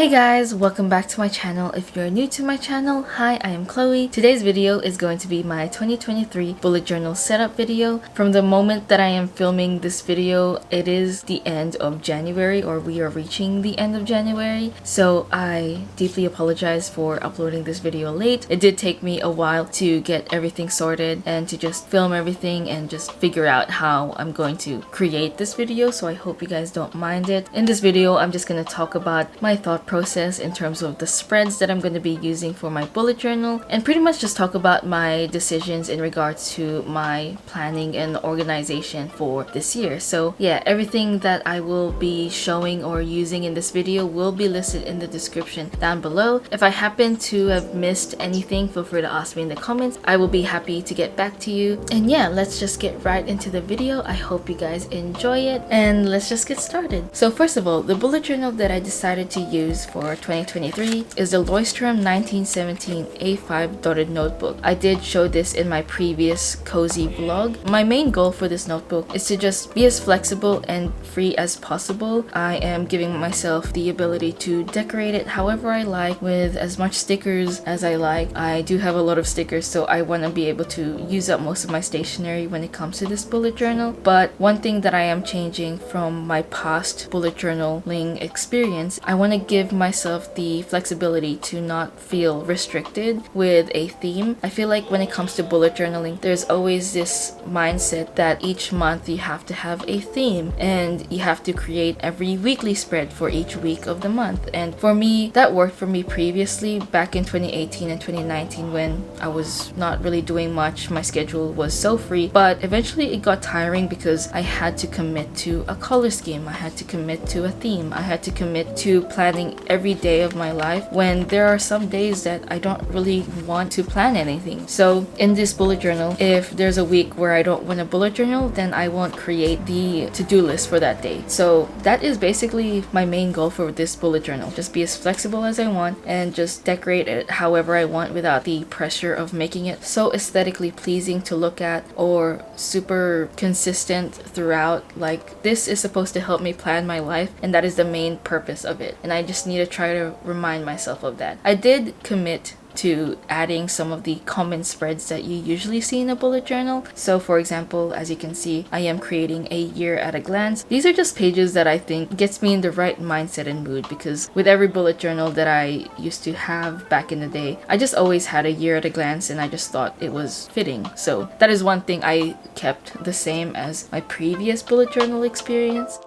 Hey guys, welcome back to my channel. If you're new to my channel, hi, I am Chloe. Today's video is going to be my 2023 bullet journal setup video. From the moment that I am filming this video, it is the end of January, or we are reaching the end of January. So I deeply apologize for uploading this video late. It did take me a while to get everything sorted and to just film everything and just figure out how I'm going to create this video. So I hope you guys don't mind it. In this video, I'm just going to talk about my thought process in terms of the spreads that I'm going to be using for my bullet journal, and pretty much just talk about my decisions in regards to my planning and organization for this year. So yeah, everything that I will be showing or using in this video will be listed in the description down below. If I happen to have missed anything, feel free to ask me in the comments. I will be happy to get back to you. And yeah, let's just get right into the video. I hope you guys enjoy it, and let's just get started. So first of all, the bullet journal that I decided to use for 2023 is the ᴑᴜᴜ 1917 A5 dotted notebook. I did show this in my previous cozy vlog. My main goal for this notebook is to just be as flexible and free as possible. I am giving myself the ability to decorate it however I like, with as much stickers as I like. I do have a lot of stickers, so I want to be able to use up most of my stationery when it comes to this bullet journal. But one thing that I am changing from my past bullet journaling experience, I want to give myself the flexibility to not feel restricted with a theme. I feel like when it comes to bullet journaling, there's always this mindset that each month you have to have a theme and you have to create every weekly spread for each week of the month. And for me, that worked for me previously back in 2018 and 2019 when I was not really doing much. My schedule was so free, but eventually it got tiring because I had to commit to a color scheme. I had to commit to a theme. I had to commit to planning every day of my life when there are some days that I don't really want to plan anything. So in this bullet journal, if there's a week where I don't want a bullet journal, then I won't create the to-do list for that day. So that is basically my main goal for this bullet journal. Just be as flexible as I want and just decorate it however I want without the pressure of making it so aesthetically pleasing to look at or super consistent throughout. Like, this is supposed to help me plan my life, and that is the main purpose of it. And I just need to try to remind myself of that. I did commit to adding some of the common spreads that you usually see in a bullet journal. So for example, as you can see, I am creating a year at a glance. These are just pages that I think gets me in the right mindset and mood, because with every bullet journal that I used to have back in the day, I just always had a year at a glance and I just thought it was fitting. So that is one thing I kept the same as my previous bullet journal experience.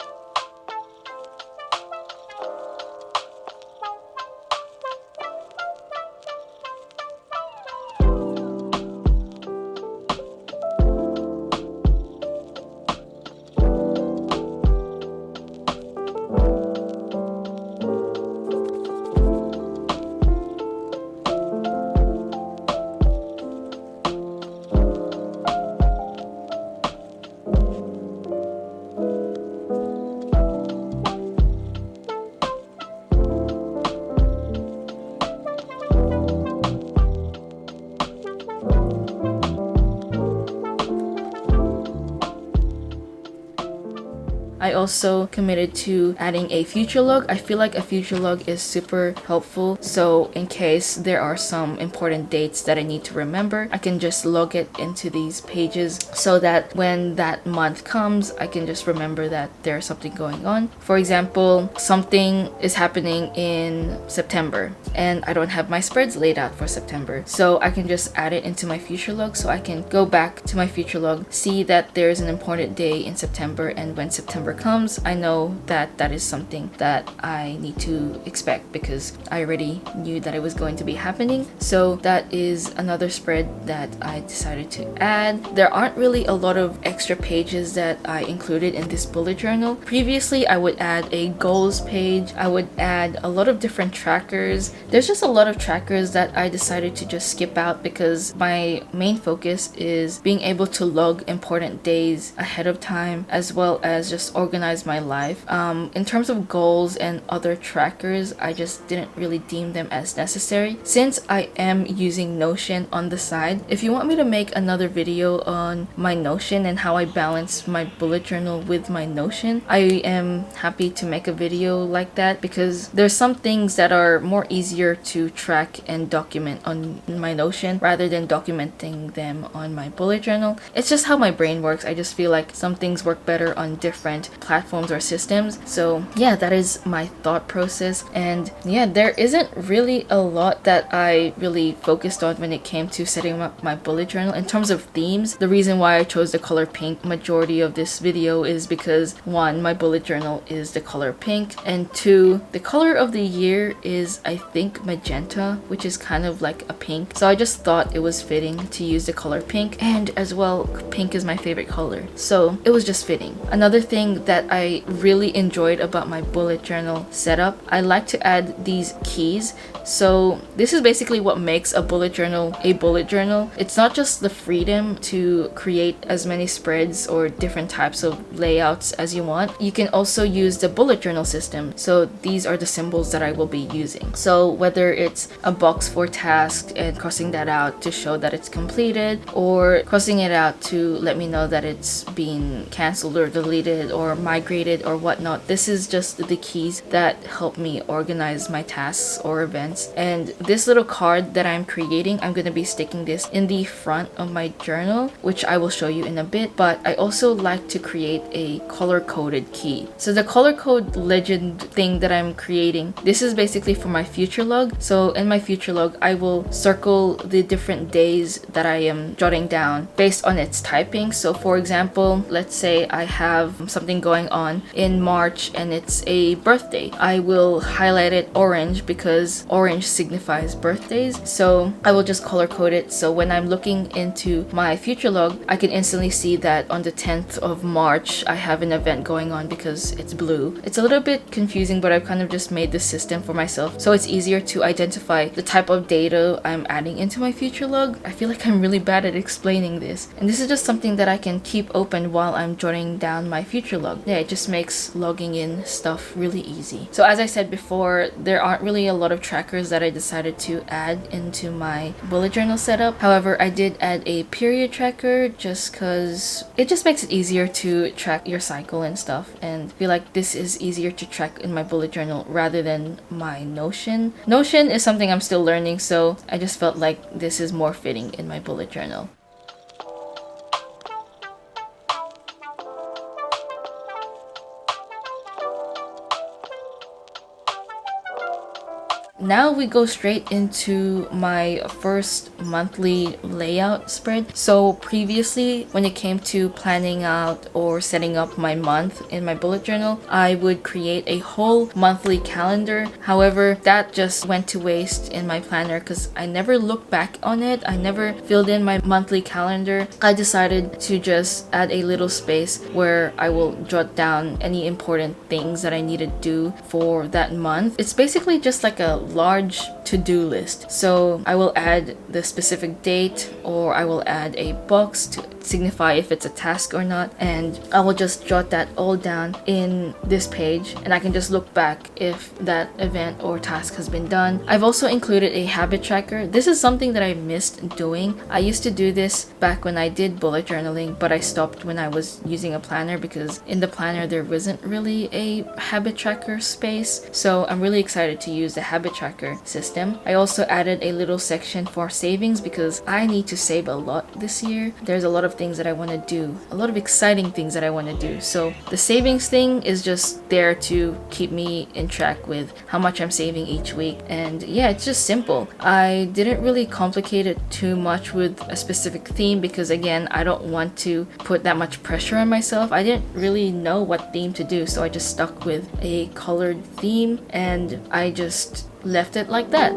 I also committed to adding a future log. I feel like a future log is super helpful. So in case there are some important dates that I need to remember, I can just log it into these pages so that when that month comes, I can just remember that there's something going on. For example, something is happening in September and I don't have my spreads laid out for September. So I can just add it into my future log, so I can go back to my future log, see that there's an important day in September, and when September comes, I know that that is something that I need to expect because I already knew that it was going to be happening. So that is another spread that I decided to add. There aren't really a lot of extra pages that I included in this bullet journal. Previously, I would add a goals page. I would add a lot of different trackers. There's just a lot of trackers that I decided to just skip out because my main focus is being able to log important days ahead of time, as well as just organize organize my life. In terms of goals and other trackers, I just didn't really deem them as necessary since I am using Notion on the side. If you want me to make another video on my Notion and how I balance my bullet journal with my Notion, I am happy to make a video like that because there's some things that are more easier to track and document on my Notion rather than documenting them on my bullet journal. It's just how my brain works. I just feel like some things work better on different platforms or systems. So yeah, that is my thought process. And yeah, there isn't really a lot that I really focused on when it came to setting up my bullet journal. In terms of themes, the reason why I chose the color pink majority of this video is because one, my bullet journal is the color pink, and two, the color of the year is I think magenta, which is kind of like a pink. So I just thought it was fitting to use the color pink, and as well, pink is my favorite color. So it was just fitting. Another thing that I really enjoyed about my bullet journal setup, I like to add these keys. So this is basically what makes a bullet journal a bullet journal. It's not just the freedom to create as many spreads or different types of layouts as you want. You can also use the bullet journal system. So these are the symbols that I will be using. So whether it's a box for tasks and crossing that out to show that it's completed, or crossing it out to let me know that it's been cancelled or deleted or migrated or whatnot, this is just the keys that help me organize my tasks or events. And this little card that I'm creating, I'm going to be sticking this in the front of my journal, which I will show you in a bit. But I also like to create a color-coded key. So the color code legend thing that I'm creating, this is basically for my future log. So in my future log, I will circle the different days that I am jotting down based on its typing. So for example, let's say I have something going on in March and it's a birthday. I will highlight it orange because orange signifies birthdays. So I will just color code it. So when I'm looking into my future log, I can instantly see that on the 10th of March, I have an event going on because it's blue. It's a little bit confusing, but I've kind of just made this system for myself. So it's easier to identify the type of data I'm adding into my future log. I feel like I'm really bad at explaining this. And this is just something that I can keep open while I'm jotting down my future log. Yeah, it just makes logging in stuff really easy. So as I said before, there aren't really a lot of trackers that I decided to add into my bullet journal setup. However, I did add a period tracker just because it just makes it easier to track your cycle and stuff, and I feel like this is easier to track in my bullet journal rather than my Notion. Notion is something I'm still learning, so I just felt like this is more fitting in my bullet journal. Now we go straight into my first monthly layout spread. So previously, when it came to planning out or setting up my month in my bullet journal, I would create a whole monthly calendar. However, that just went to waste in my planner because I never looked back on it. I never filled in my monthly calendar. I decided to just add a little space where I will jot down any important things that I need to do for that month. It's basically just like a large to-do list. So I will add the specific date, or I will add a box to signify if it's a task or not, and I will just jot that all down in this page, and I can just look back if that event or task has been done. I've also included a habit tracker. This is something that I missed doing. I used to do this back when I did bullet journaling, but I stopped when I was using a planner because in the planner there wasn't really a habit tracker space. So I'm really excited to use the habit tracker system. I also added a little section for savings because I need to save a lot this year. There's a lot of things that I want to do, a lot of exciting things that I want to do. So the savings thing is just there to keep me in track with how much I'm saving each week. And yeah, it's just simple. I didn't really complicate it too much with a specific theme because again, I don't want to put that much pressure on myself. I didn't really know what theme to do, so I just stuck with a colored theme and I just left it like that.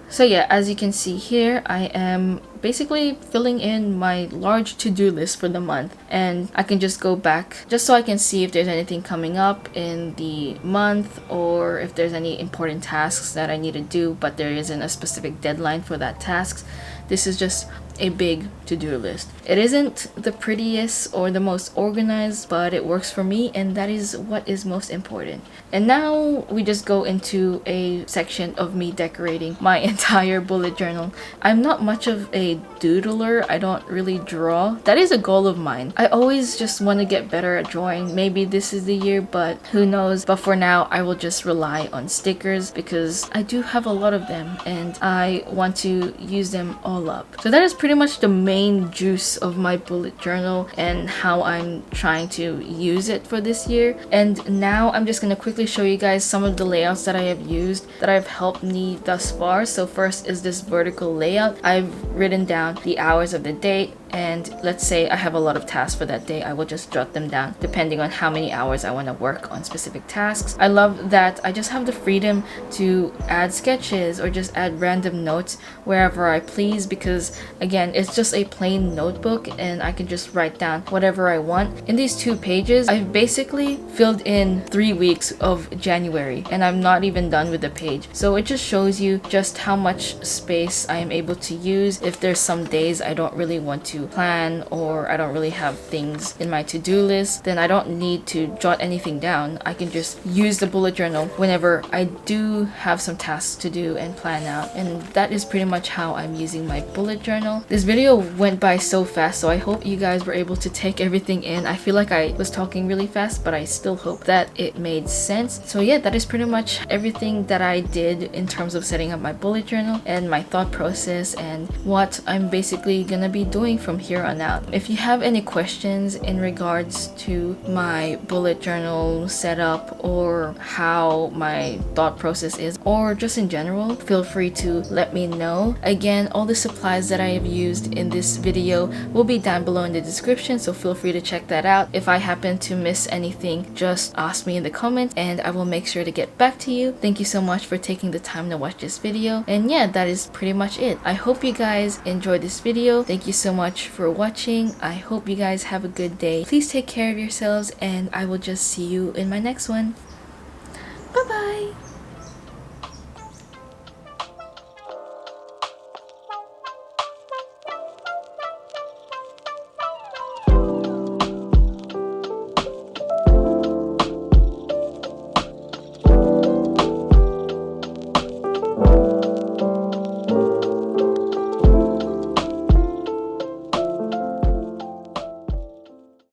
So yeah, as you can see here, I am basically filling in my large to-do list for the month. And I can just go back just so I can see if there's anything coming up in the month, or if there's any important tasks that I need to do but there isn't a specific deadline for that task. This is just a big to-do list. It isn't the prettiest or the most organized, but it works for me, and that is what is most important. And now we just go into a section of me decorating my entire bullet journal. I'm not much of a doodler. I don't really draw. That is a goal of mine. I always just want to get better at drawing. Maybe this is the year, but who knows. But for now, I will just rely on stickers because I do have a lot of them and I want to use them all up. So that is pretty much the main juice of my bullet journal and how I'm trying to use it for this year. And now I'm just going to quickly show you guys some of the layouts that I have used that have helped me thus far. So first is this vertical layout. I've written down the hours of the day, and let's say I have a lot of tasks for that day, I will just jot them down depending on how many hours I want to work on specific tasks. I love that I just have the freedom to add sketches or just add random notes wherever I please, because again, it's just a plain notebook and I can just write down whatever I want. In these 2 pages, I've basically filled in 3 weeks of January and I'm not even done with the page. So it just shows you just how much space I am able to use. If there's some days I don't really want to plan or I don't really have things in my to-do list, then I don't need to jot anything down. I can just use the bullet journal whenever I do have some tasks to do and plan out. And that is pretty much how I'm using my bullet journal. This video went by so fast, so I hope you guys were able to take everything in. I feel like I was talking really fast, but I still hope that it made sense. So yeah, that is pretty much everything that I did in terms of setting up my bullet journal and my thought process and what I'm basically gonna be doing from here on out. If you have any questions in regards to my bullet journal setup or how my thought process is, or just in general, feel free to let me know. Again, all the supplies that I have used in this video will be down below in the description, so feel free to check that out. If I happen to miss anything, just ask me in the comments and I will make sure to get back to you. Thank you so much for taking the time to watch this video, and yeah, that is pretty much it. I hope you guys enjoyed this video. Thank you so much for watching. I hope you guys have a good day. Please take care of yourselves and I will just see you in my next one.